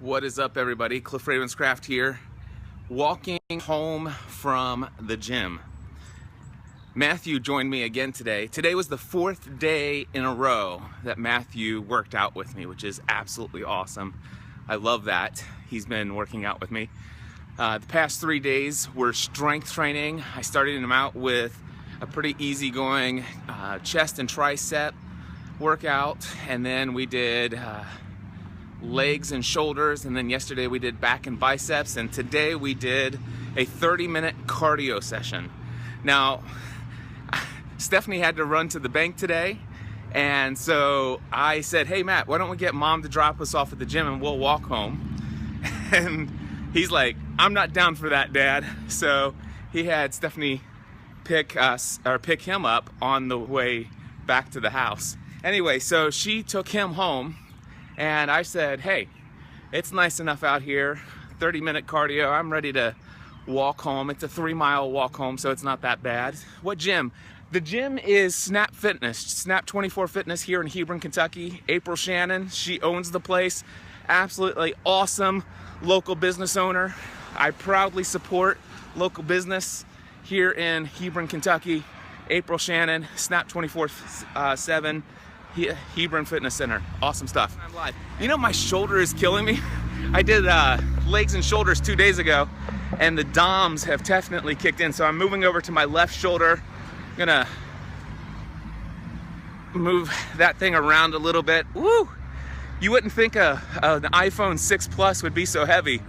What is up, everybody? Cliff Ravenscraft here, walking home from the gym. Matthew joined me again today. Today was the fourth day in a row that Matthew worked out with me, which is absolutely awesome. I love that. He's been working out with me. The past 3 days were strength training. I started him out with a pretty easygoing chest and tricep workout, and then we did legs and shoulders, and then yesterday we did back and biceps, and today we did a 30-minute cardio session. Now, Stephanie had to run to the bank today, and so I said, hey Matt, why don't we get mom to drop us off at the gym and we'll walk home? And he's like, I'm not down for that, Dad. So he had Stephanie pick him up on the way back to the house. Anyway, so she took him home, and I said, hey, it's nice enough out here, 30-minute cardio, I'm ready to walk home. It's a 3-mile walk home, so it's not that bad. What gym? The gym is Snap Fitness, Snap 24 Fitness here in Hebron, Kentucky. April Shannon, she owns the place. Absolutely awesome local business owner. I proudly support local business here in Hebron, Kentucky. April Shannon, Snap 24/7. Hebron Fitness Center. Awesome stuff. I'm live. You know, my shoulder is killing me. I did legs and shoulders 2 days ago, and the DOMs have definitely kicked in. So I'm moving over to my left shoulder. Gonna move that thing around a little bit. Woo! You wouldn't think an iPhone 6 Plus would be so heavy,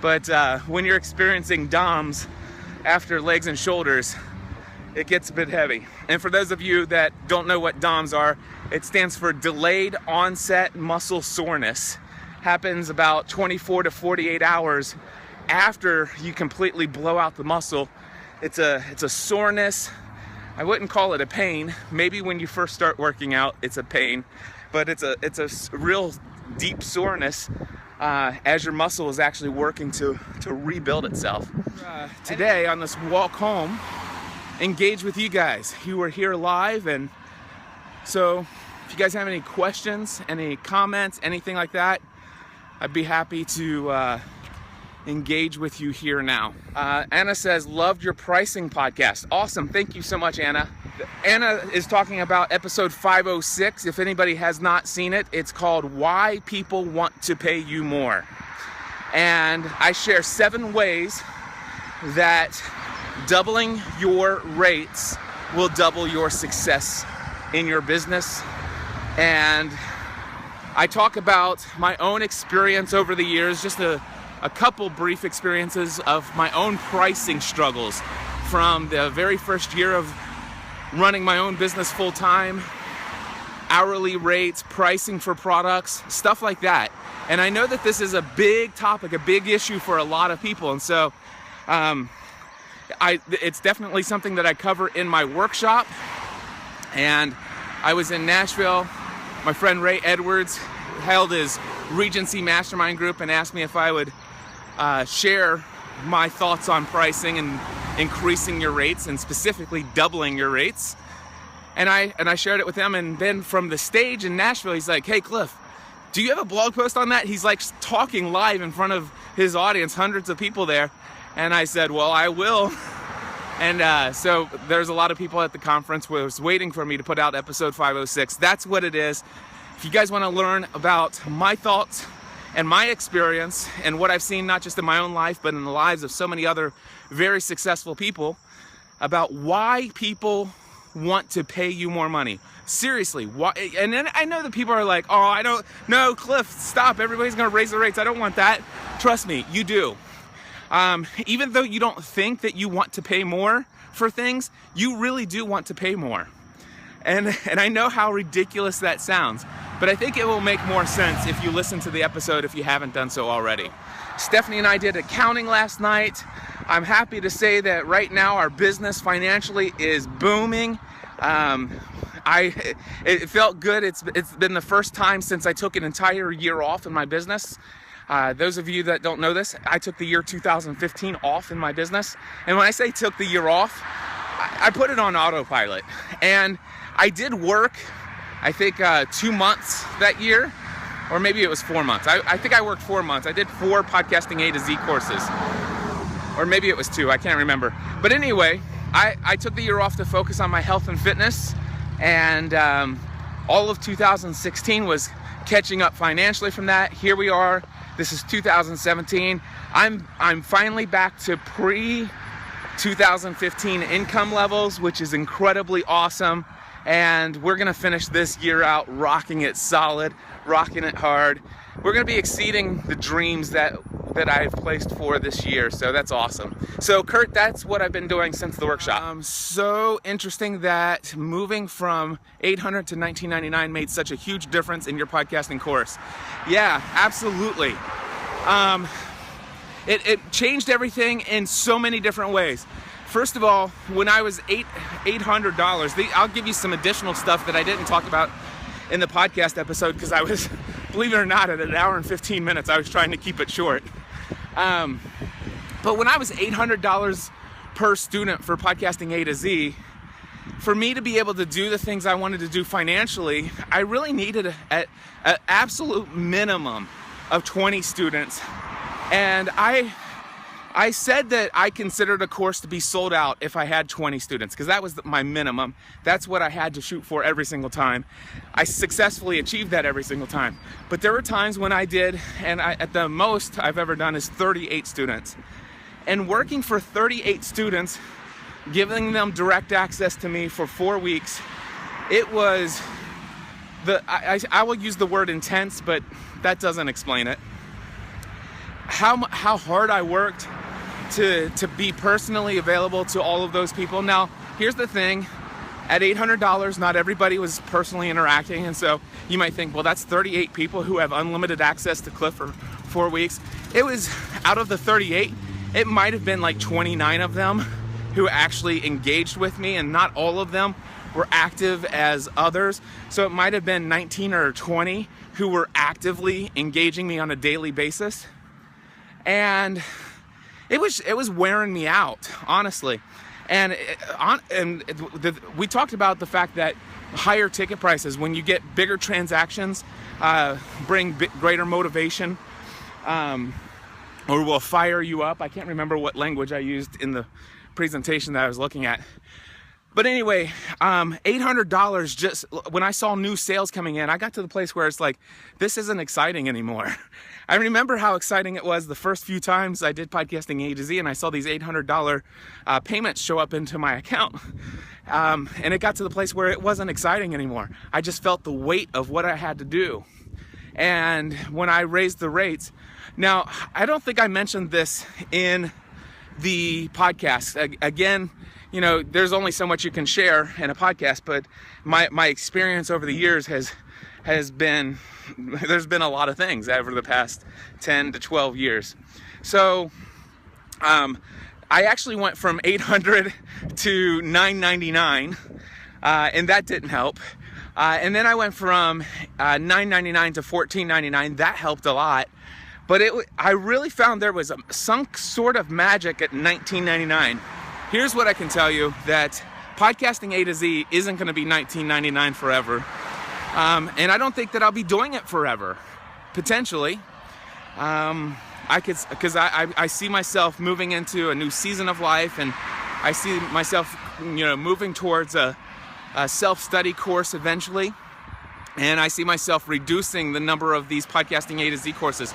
but when you're experiencing DOMs after legs and shoulders, it gets a bit heavy. And for those of you that don't know what DOMs are, it stands for Delayed Onset Muscle Soreness. Happens about 24 to 48 hours after you completely blow out the muscle. It's a soreness. I wouldn't call it a pain. Maybe when you first start working out, it's a pain, but it's a real deep soreness as your muscle is actually working to rebuild itself. Today on this walk home, engage with you guys. You are here live, and so if you guys have any questions, any comments, anything like that, I'd be happy to engage with you here now. Anna says, loved your pricing podcast. Awesome. Thank you so much, Anna. Anna is talking about episode 506. If anybody has not seen it, it's called Why People Want to Pay You More. And I share 7 ways that doubling your rates will double your success in your business. And I talk about my own experience over the years, just a couple brief experiences of my own pricing struggles from the very first year of running my own business full time, hourly rates, pricing for products, stuff like that. And I know that this is a big topic, a big issue for a lot of people. And so it's definitely something that I cover in my workshop. And I was in Nashville. My friend Ray Edwards held his Regency Mastermind group and asked me if I would share my thoughts on pricing and increasing your rates, and specifically doubling your rates. And I shared it with him, and then from the stage in Nashville, he's like, hey Cliff, do you have a blog post on that? He's like talking live in front of his audience, hundreds of people there. And I said, well, I will. And so there's a lot of people at the conference who was waiting for me to put out episode 506. That's what it is. If you guys want to learn about my thoughts and my experience and what I've seen, not just in my own life, but in the lives of so many other very successful people, about why people want to pay you more money. Seriously, why? And then I know that people are like, oh, I don't, no, Cliff, stop. Everybody's going to raise the rates. I don't want that. Trust me, you do. Even though you don't think that you want to pay more for things, you really do want to pay more. And I know how ridiculous that sounds, but I think it will make more sense if you listen to the episode if you haven't done so already. Stephanie and I did accounting last night. I'm happy to say that right now our business financially is booming. It felt good. It's been the first time since I took an entire year off in my business. Those of you that don't know this, I took the year 2015 off in my business. And when I say took the year off, I put it on autopilot. And I did work, I think 2 months that year, or maybe it was 4 months. I think I worked 4 months. I did 4 podcasting A to Z courses, or maybe it was 2. I can't remember. But anyway, I took the year off to focus on my health and fitness, and all of 2016 was catching up financially from that. Here we are. This is 2017. I'm finally back to pre-2015 income levels, which is incredibly awesome. And we're gonna finish this year out rocking it solid, rocking it hard. We're gonna be exceeding the dreams that I've placed for this year, so that's awesome. So Kurt, that's what I've been doing since the workshop. So interesting that moving from $800 to $19.99 made such a huge difference in your podcasting course. Yeah, absolutely. It changed everything in so many different ways. First of all, when I was $800, I'll give you some additional stuff that I didn't talk about in the podcast episode because I was, believe it or not, at 1 hour and 15 minutes. I was trying to keep it short. But when I was $800 per student for podcasting A to Z, for me to be able to do the things I wanted to do financially, I really needed an absolute minimum of 20 students. And I said that I considered a course to be sold out if I had 20 students, because that was my minimum. That's what I had to shoot for every single time. I successfully achieved that every single time. But there were times when I did, and at the most I've ever done is 38 students. And working for 38 students, giving them direct access to me for 4 weeks, it was, I will use the word intense, but that doesn't explain it. How hard I worked to be personally available to all of those people. Now, here's the thing. At $800, not everybody was personally interacting, and so you might think, well, that's 38 people who have unlimited access to Cliff for 4 weeks. It was, out of the 38, it might have been like 29 of them who actually engaged with me, and not all of them were active as others. So it might have been 19 or 20 who were actively engaging me on a daily basis. And it was wearing me out, honestly. And we talked about the fact that higher ticket prices, when you get bigger transactions, bring greater motivation, or will fire you up. I can't remember what language I used in the presentation that I was looking at. But anyway, $800, just when I saw new sales coming in, I got to the place where it's like, this isn't exciting anymore. I remember how exciting it was the first few times I did podcasting A to Z, and I saw these $800 payments show up into my account. And it got to the place where it wasn't exciting anymore. I just felt the weight of what I had to do. And when I raised the rates, now, I don't think I mentioned this in the podcast. Again, you know, there's only so much you can share in a podcast, but my experience over the years has been, there's been a lot of things over the past 10 to 12 years. So I actually went from 800 to 999, and that didn't help. And then I went from 999 to 1499. That helped a lot. But I really found there was some sort of magic at 1999. Here's what I can tell you, that podcasting A to Z isn't going to be $19.99 forever. And I don't think that I'll be doing it forever, potentially. I see myself moving into a new season of life, and I see myself, moving towards a self-study course eventually. And I see myself reducing the number of these podcasting A to Z courses.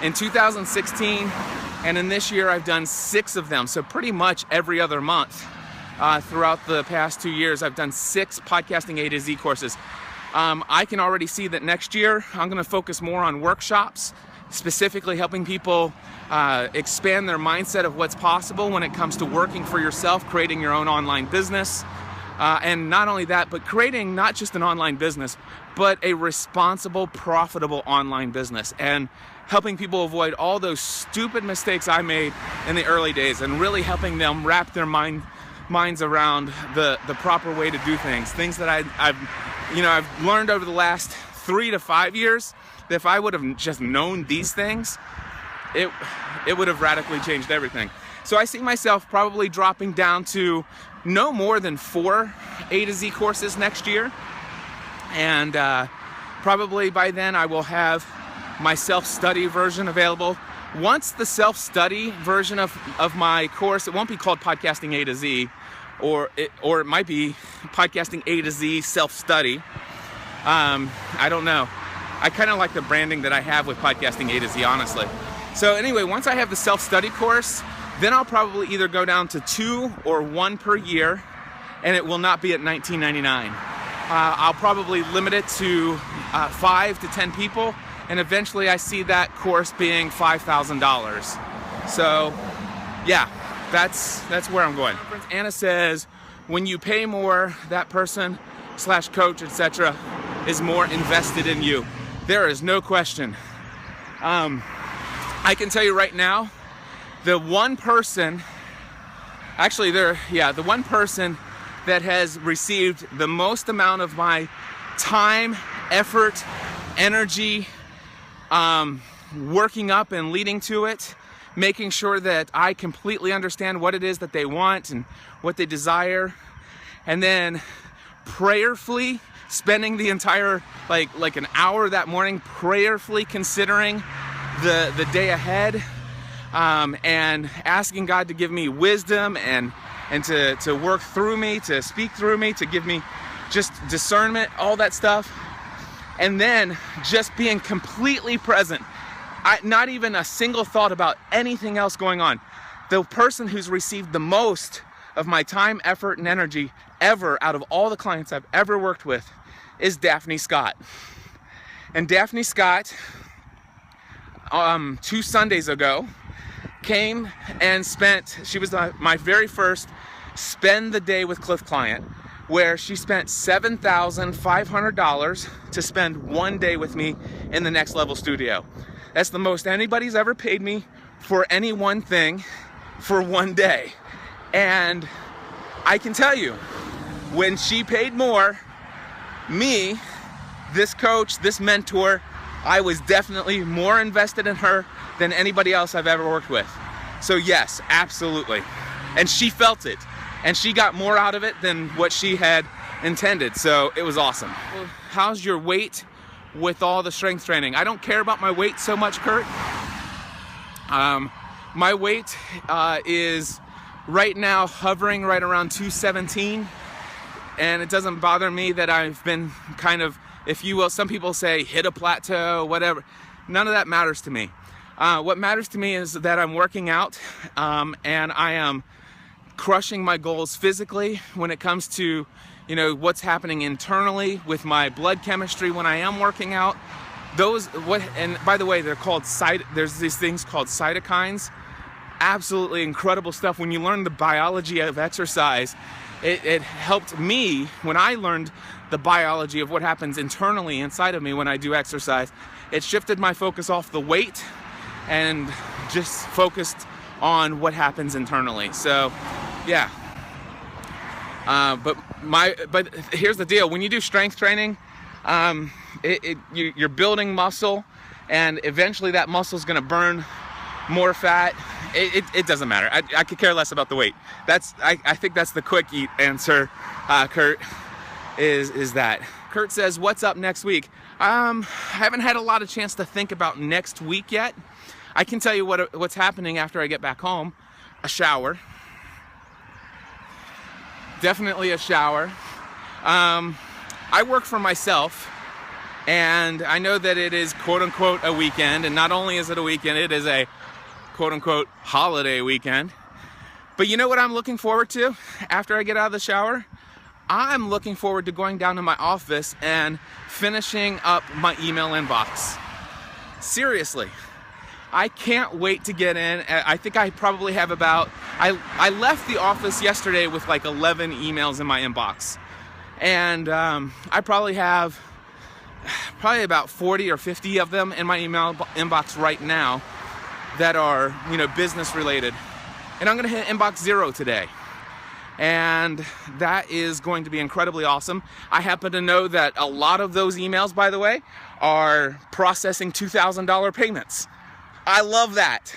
In 2016 and in this year, I've done 6 of them. So pretty much every other month throughout the past 2 years, I've done 6 podcasting A to Z courses. I can already see that next year, I'm going to focus more on workshops, specifically helping people expand their mindset of what's possible when it comes to working for yourself, creating your own online business. And not only that, but creating not just an online business, but a responsible, profitable online business, and helping people avoid all those stupid mistakes I made in the early days, and really helping them wrap their minds around the proper way to do things that I've learned over the last 3 to 5 years, that if I would have just known these things, it would have radically changed everything. So I see myself probably dropping down to no more than 4 A to Z courses next year. And Probably by then I will have my self-study version available. Once the self-study version of my course, it won't be called Podcasting A to Z, or it might be Podcasting A to Z Self-Study. I don't know. I kind of like the branding that I have with Podcasting A to Z, honestly. So anyway, once I have the self-study course, then I'll probably either go down to 2 or 1 per year, and it will not be at $19.99. I'll probably limit it to 5 to 10 people, and eventually I see that course being $5,000. So yeah, that's where I'm going. Anna says, when you pay more, that person / coach, etc. is more invested in you. There is no question. I can tell you right now, the one person that has received the most amount of my time, effort, energy, working up and leading to it, making sure that I completely understand what it is that they want and what they desire, and then prayerfully spending the entire like an hour that morning prayerfully considering the day ahead, and asking God to give me wisdom and to work through me, to speak through me, to give me just discernment, all that stuff. And then just being completely present. Not even a single thought about anything else going on. The person who's received the most of my time, effort, and energy ever out of all the clients I've ever worked with is Daphne Scott. And Daphne Scott, 2 Sundays ago, came and she was my very first Spend the Day with Cliff client, where she spent $7,500 to spend 1 day with me in the Next Level studio. That's the most anybody's ever paid me for any one thing for 1 day. And I can tell you, when she paid more, me, this coach, this mentor, I was definitely more invested in her than anybody else I've ever worked with. So yes, absolutely. And she felt it. And she got more out of it than what she had intended. So it was awesome. Well, how's your weight with all the strength training? I don't care about my weight so much, Kurt. My weight is right now hovering right around 217. And it doesn't bother me that I've been kind of, if you will, some people say hit a plateau, whatever. None of that matters to me. What matters to me is that I'm working out, and I am crushing my goals physically when it comes to, what's happening internally with my blood chemistry when I am working out. And by the way, there's these things called cytokines. Absolutely incredible stuff. When you learn the biology of exercise, it helped me when I learned the biology of what happens internally inside of me when I do exercise. It shifted my focus off the weight and just focused on what happens internally. So yeah, but here's the deal: when you do strength training, you're building muscle, and eventually that muscle is going to burn more fat. It doesn't matter. I could care less about the weight. I think that's the quick eat answer, Kurt, is that. Kurt says, what's up next week? I haven't had a lot of chance to think about next week yet. I can tell you what's happening after I get back home. A shower. Definitely a shower. I work for myself, and I know that it is quote-unquote a weekend, and not only is it a weekend, it is a quote-unquote holiday weekend. But you know what I'm looking forward to after I get out of the shower? I'm looking forward to going down to my office and finishing up my email inbox. Seriously. I can't wait to get in. I think I probably have I left the office yesterday with like 11 emails in my inbox. And I probably have about 40 or 50 of them in my email inbox right now that are, business related. And I'm gonna hit inbox 0 today. And that is going to be incredibly awesome. I happen to know that a lot of those emails, by the way, are processing $2,000 payments. I love that.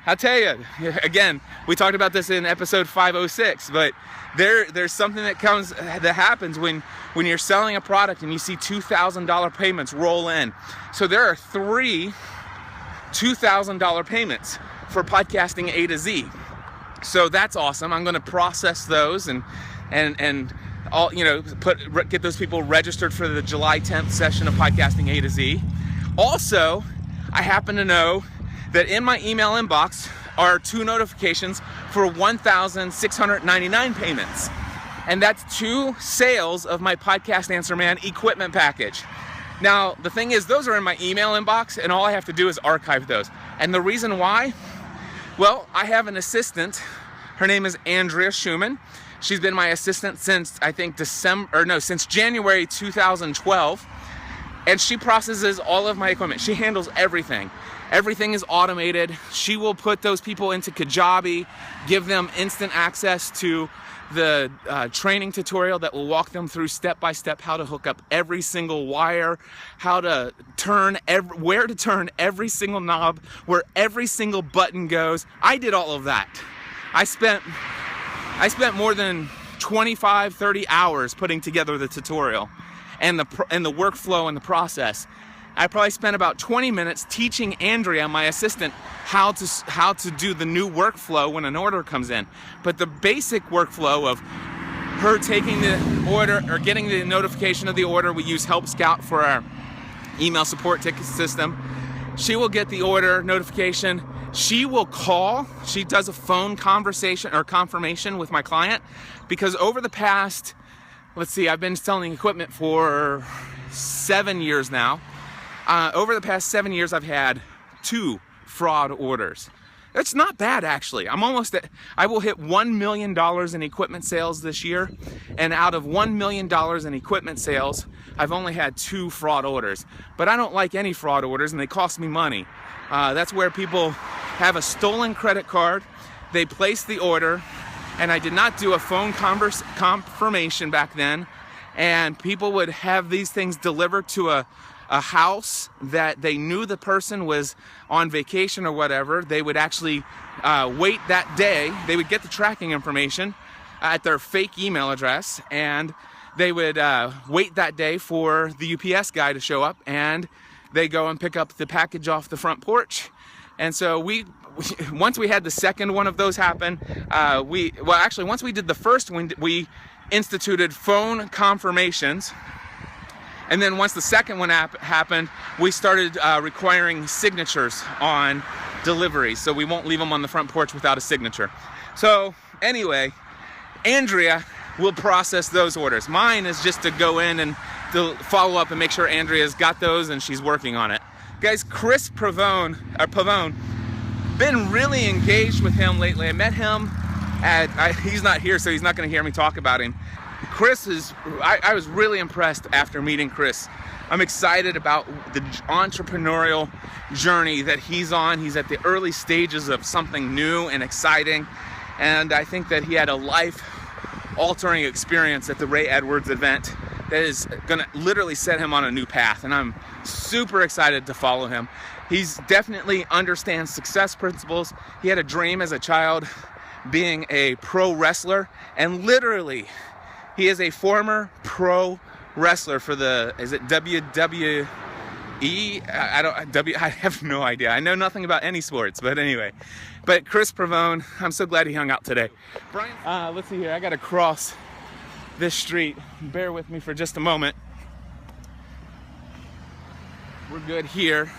I'll tell you, again, We talked about this in episode 506, but there's something that happens when you're selling a product and you see $2,000 payments roll in. So there are 3 $2,000 payments for podcasting A to Z. So that's awesome. I'm going to process those and all, get those people registered for the July 10th session of podcasting A to Z. Also, I happen to know that in my email inbox are 2 notifications for 1,699 payments. And that's 2 sales of my Podcast Answer Man equipment package. Now, the thing is, those are in my email inbox, and all I have to do is archive those. And the reason why? Well, I have an assistant. Her name is Andrea Schumann. She's been my assistant since, I think, since January 2012. And she processes all of my equipment. She handles everything. Everything is automated. She will put those people into Kajabi, give them instant access to the training tutorial that will walk them through step-by-step how to hook up every single wire, how to where to turn every single knob, where every single button goes. I did all of that. I spent more than 25, 30 hours putting together the tutorial and the workflow and the process. I probably spent about 20 minutes teaching Andrea, my assistant, how to do the new workflow when an order comes in. But the basic workflow of her taking the order or getting the notification of the order, we use Help Scout for our email support ticket system. She will get the order notification. She will call. She does a phone conversation or confirmation with my client, because over the past, I've been selling equipment for 7 years now. Over the past 7 years, I've had 2 fraud orders. It's not bad, actually. I will hit $1 million in equipment sales this year, and out of $1 million in equipment sales, I've only had 2 fraud orders. But I don't like any fraud orders, and they cost me money. That's where people have a stolen credit card, they place the order, and I did not do a phone confirmation back then, and people would have these things delivered to a house that they knew the person was on vacation or whatever. They would actually wait that day. They would get the tracking information at their fake email address, and they would wait that day for the UPS guy to show up, and they go and pick up the package off the front porch. And so once we had the second one of those happen, once we did the first one, we instituted phone confirmations. And then once the second one happened, we started requiring signatures on deliveries. So we won't leave them on the front porch without a signature. So anyway, Andrea will process those orders. Mine is just to go in and to follow up and make sure Andrea's got those and she's working on it. Guys, Kris Pavone, been really engaged with him lately. I met him he's not here, so he's not going to hear me talk about him. I was really impressed after meeting Kris. I'm excited about the entrepreneurial journey that he's on. He's at the early stages of something new and exciting, and I think that he had a life-altering experience at the Ray Edwards event that is gonna literally set him on a new path, and I'm super excited to follow him. He's definitely understands success principles. He had a dream as a child being a pro wrestler, and literally he is a former pro wrestler for is it WWE? I have no idea. I know nothing about any sports, but anyway. But Kris Pavone, I'm so glad he hung out today. Brian, let's see here. I got to cross this street. Bear with me for just a moment. We're good here.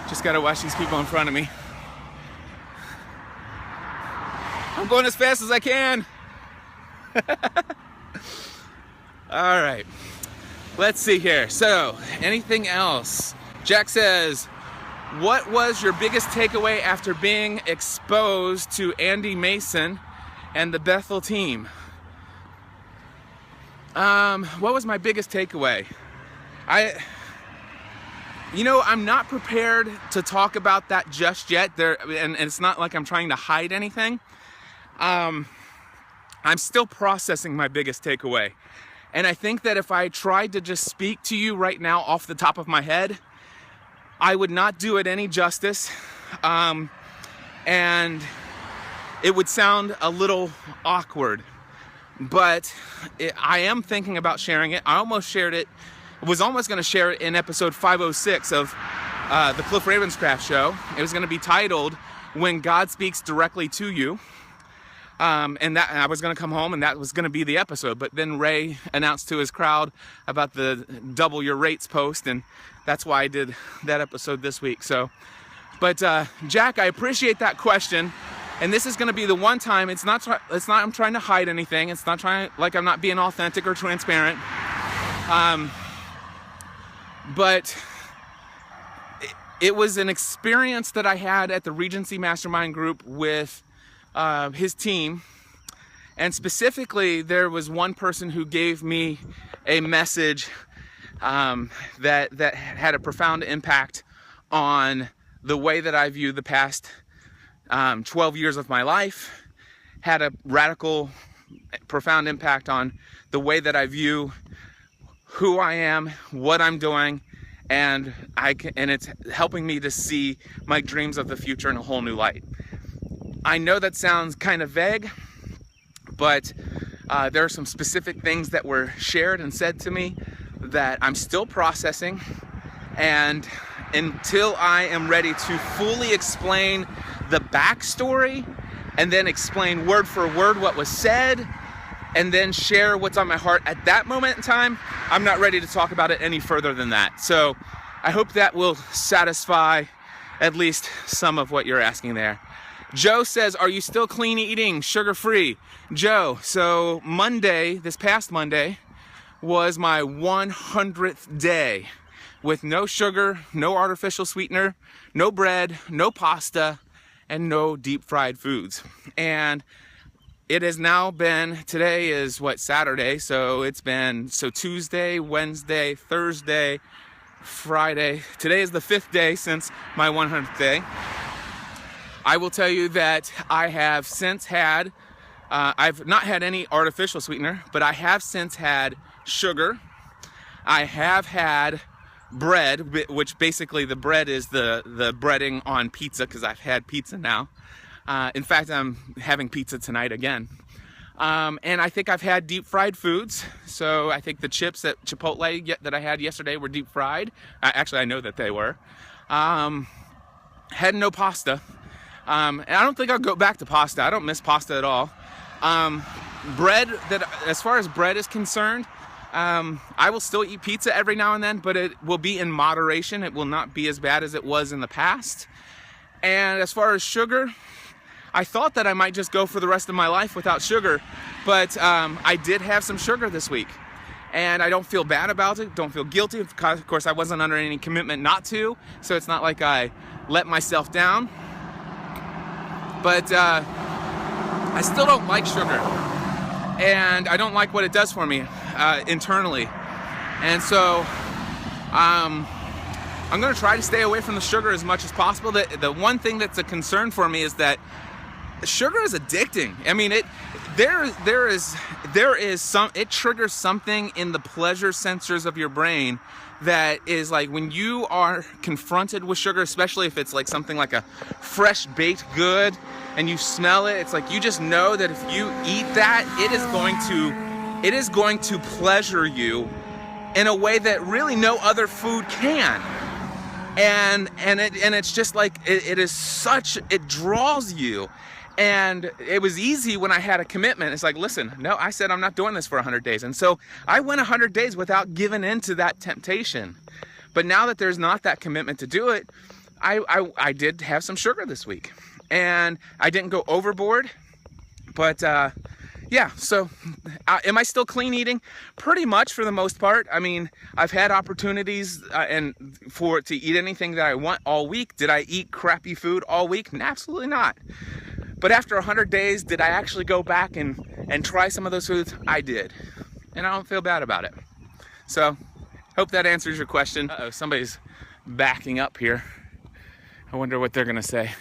Just got to watch these people in front of me. I'm going as fast as I can. All right. Let's see here. So, anything else? Jack says, what was your biggest takeaway after being exposed to Andy Mason and the Bethel team? What was my biggest takeaway? I'm not prepared to talk about that just yet. And it's not like I'm trying to hide anything. I'm still processing my biggest takeaway. And I think that if I tried to just speak to you right now off the top of my head, I would not do it any justice. And it would sound a little awkward, but I am thinking about sharing it. I almost shared it, was almost going to share it in episode 506 of the Cliff Ravenscraft show. It was going to be titled When God Speaks Directly to You. And I was going to come home and that was going to be the episode. But then Ray announced to his crowd about the double your rates post, and that's why I did that episode this week. So, but Jack, I appreciate that question. And this is going to be the one time, it's not I'm trying to hide anything. It's not like I'm not being authentic or transparent. But it was an experience that I had at the Regency Mastermind group with his team. And specifically, there was one person who gave me a message that had a profound impact on the way that I view the past 12 years of my life, had a radical, profound impact on the way that I view who I am, what I'm doing, and it's helping me to see my dreams of the future in a whole new light. I know that sounds kind of vague, but there are some specific things that were shared and said to me that I'm still processing, and until I am ready to fully explain the backstory and then explain word for word what was said and then share what's on my heart at that moment in time, I'm not ready to talk about it any further than that. So I hope that will satisfy at least some of what you're asking there. Joe says, are you still clean eating, sugar-free? Joe, so this past Monday, was my 100th day with no sugar, no artificial sweetener, no bread, no pasta, and no deep fried foods. And it has now been, today is Saturday, so it's been, Tuesday, Wednesday, Thursday, Friday. Today is the 5th day since my 100th day. I will tell you that I have since had, I've not had any artificial sweetener, but I have since had sugar. I have had bread, which basically the bread is the breading on pizza, because I've had pizza now. In fact, I'm having pizza tonight again. And I think I've had deep fried foods. So I think the chips at Chipotle that I had yesterday were deep fried. Actually, I know that they were. Had no pasta. And I don't think I'll go back to pasta. I don't miss pasta at all. Bread, as far as bread is concerned, I will still eat pizza every now and then, but it will be in moderation. It will not be as bad as it was in the past. And as far as sugar, I thought that I might just go for the rest of my life without sugar, but I did have some sugar this week. And I don't feel bad about it, don't feel guilty. Of course, I wasn't under any commitment not to, so it's not like I let myself down. But I still don't like sugar. And I don't like what it does for me internally. And so I'm going to try to stay away from the sugar as much as possible. The one thing that's a concern for me is that sugar is addicting. I mean, it triggers something in the pleasure sensors of your brain that is like, when you are confronted with sugar, especially if it's like something like a fresh baked good and you smell it, it's like you just know that if you eat that, it is going to pleasure you in a way that really no other food can. And it's just like it draws you. And it was easy when I had a commitment. It's like, listen, no, I said I'm not doing this for 100 days. And so I went 100 days without giving in to that temptation. But now that there's not that commitment to do it, I did have some sugar this week. And I didn't go overboard. But yeah, so am I still clean eating? Pretty much for the most part. I mean, I've had opportunities to eat anything that I want all week. Did I eat crappy food all week? Absolutely not. But after 100 days, did I actually go back and try some of those foods? I did. And I don't feel bad about it. So, hope that answers your question. Uh-oh, somebody's backing up here. I wonder what they're going to say.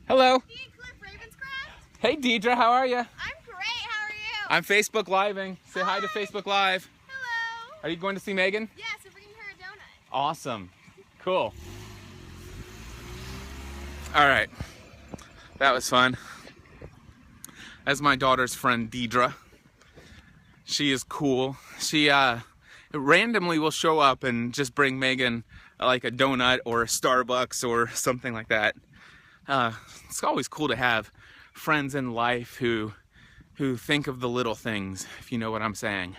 Hello. Hey, Cliff Ravenscraft. Hey, Deirdre, how are you? I'm great. How are you? I'm Facebook Living. Say hi to Facebook Live. Hello. Are you going to see Meagan? Yes, we're bringing her a donut. Awesome. Cool. All right. That was fun. That's my daughter's friend, Deirdre. She is cool. She randomly will show up and just bring Meagan like a donut or a Starbucks or something like that. It's always cool to have friends in life who think of the little things, if you know what I'm saying.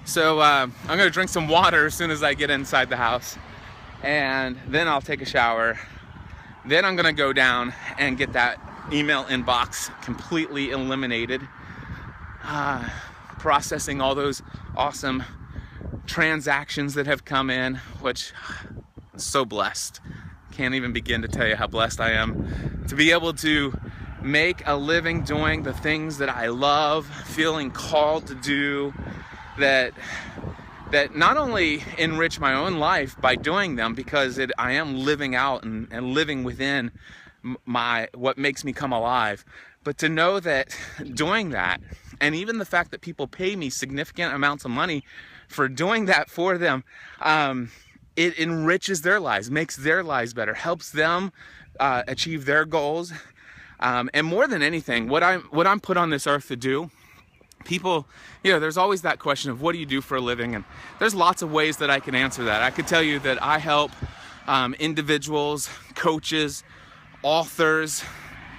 So I'm gonna drink some water as soon as I get inside the house, and then I'll take a shower. Then I'm gonna go down and get that email inbox completely eliminated, processing all those awesome transactions that have come in, which I'm so blessed. Can't even begin to tell you how blessed I am to be able to make a living doing the things that I love, feeling called to do, that not only enrich my own life by doing them, because I am living out and living within what makes me come alive, but to know that doing that, and even the fact that people pay me significant amounts of money for doing that for them, it enriches their lives, makes their lives better, helps them achieve their goals. And more than anything, what I'm put on this earth to do, people, there's always that question of what do you do for a living? And there's lots of ways that I can answer that. I could tell you that I help individuals, coaches, authors,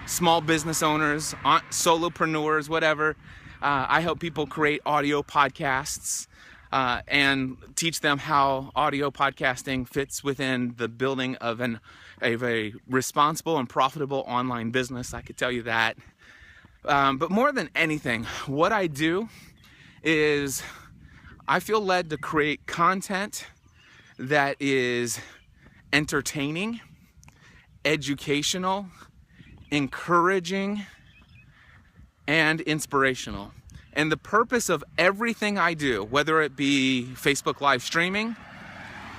small business owners, solopreneurs, whatever. I help people create audio podcasts and teach them how audio podcasting fits within the building of a very responsible and profitable online business. I could tell you that. But more than anything, what I do is I feel led to create content that is entertaining, educational, encouraging, and inspirational. And the purpose of everything I do, whether it be Facebook live streaming,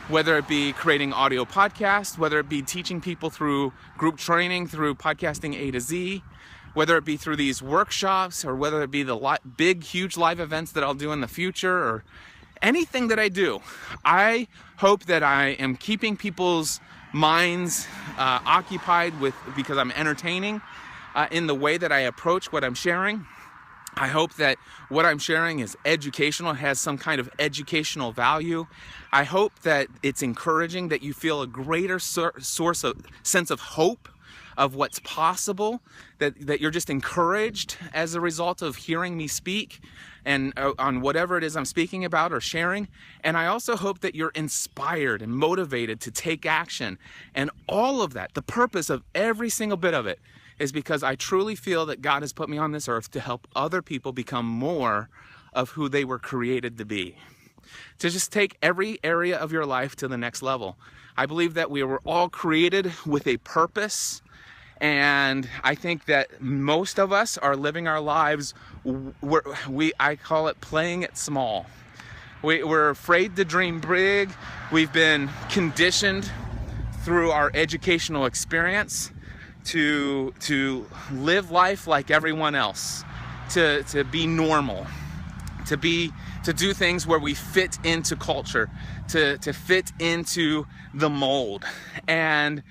whether it be creating audio podcasts, whether it be teaching people through group training, through podcasting A to Z, whether it be through these workshops, or whether it be the big, huge live events that I'll do in the future, or anything that I do, I hope that I am keeping people's minds occupied because I'm entertaining in the way that I approach what I'm sharing. I hope that what I'm sharing is educational, has some kind of educational value. I hope that it's encouraging, that you feel a greater sense of hope of what's possible, that you're just encouraged as a result of hearing me speak and on whatever it is I'm speaking about or sharing. And I also hope that you're inspired and motivated to take action. And all of that, the purpose of every single bit of it, is because I truly feel that God has put me on this earth to help other people become more of who they were created to be. To just take every area of your life to the next level. I believe that we were all created with a purpose, and I think that most of us are living our lives, I call it playing it small. We're afraid to dream big. We've been conditioned through our educational experience to live life like everyone else, to be normal, to do things where we fit into culture, to fit into the mold. And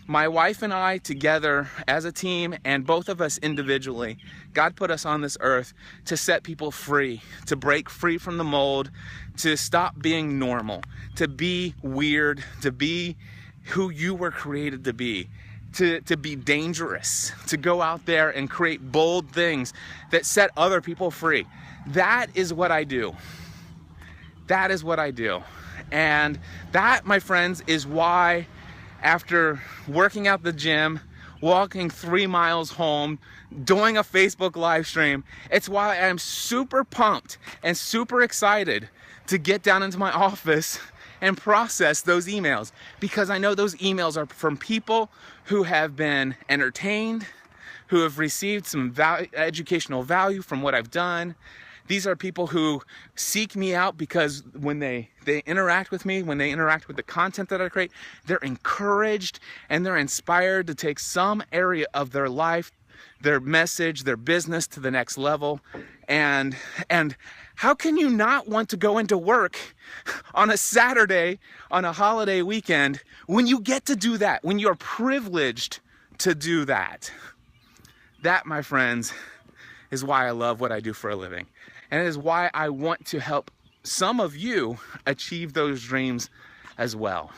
my wife and I together as a team, and both of us individually, God put us on this earth to set people free, to break free from the mold, to stop being normal, to be weird, to be who you were created to be. To be dangerous, to go out there and create bold things that set other people free. That is what I do. That is what I do. And that, my friends, is why after working out the gym, walking 3 miles home, doing a Facebook live stream, it's why I'm super pumped and super excited to get down into my office and process those emails, because I know those emails are from people who have been entertained, who have received some educational value from what I've done. These are people who seek me out because when they interact with me, when they interact with the content that I create, they're encouraged and they're inspired to take some area of their life, their message, their business to the next level. And how can you not want to go into work on a Saturday, on a holiday weekend, when you get to do that, when you're privileged to do that. That, my friends, is why I love what I do for a living. And it is why I want to help some of you achieve those dreams as well.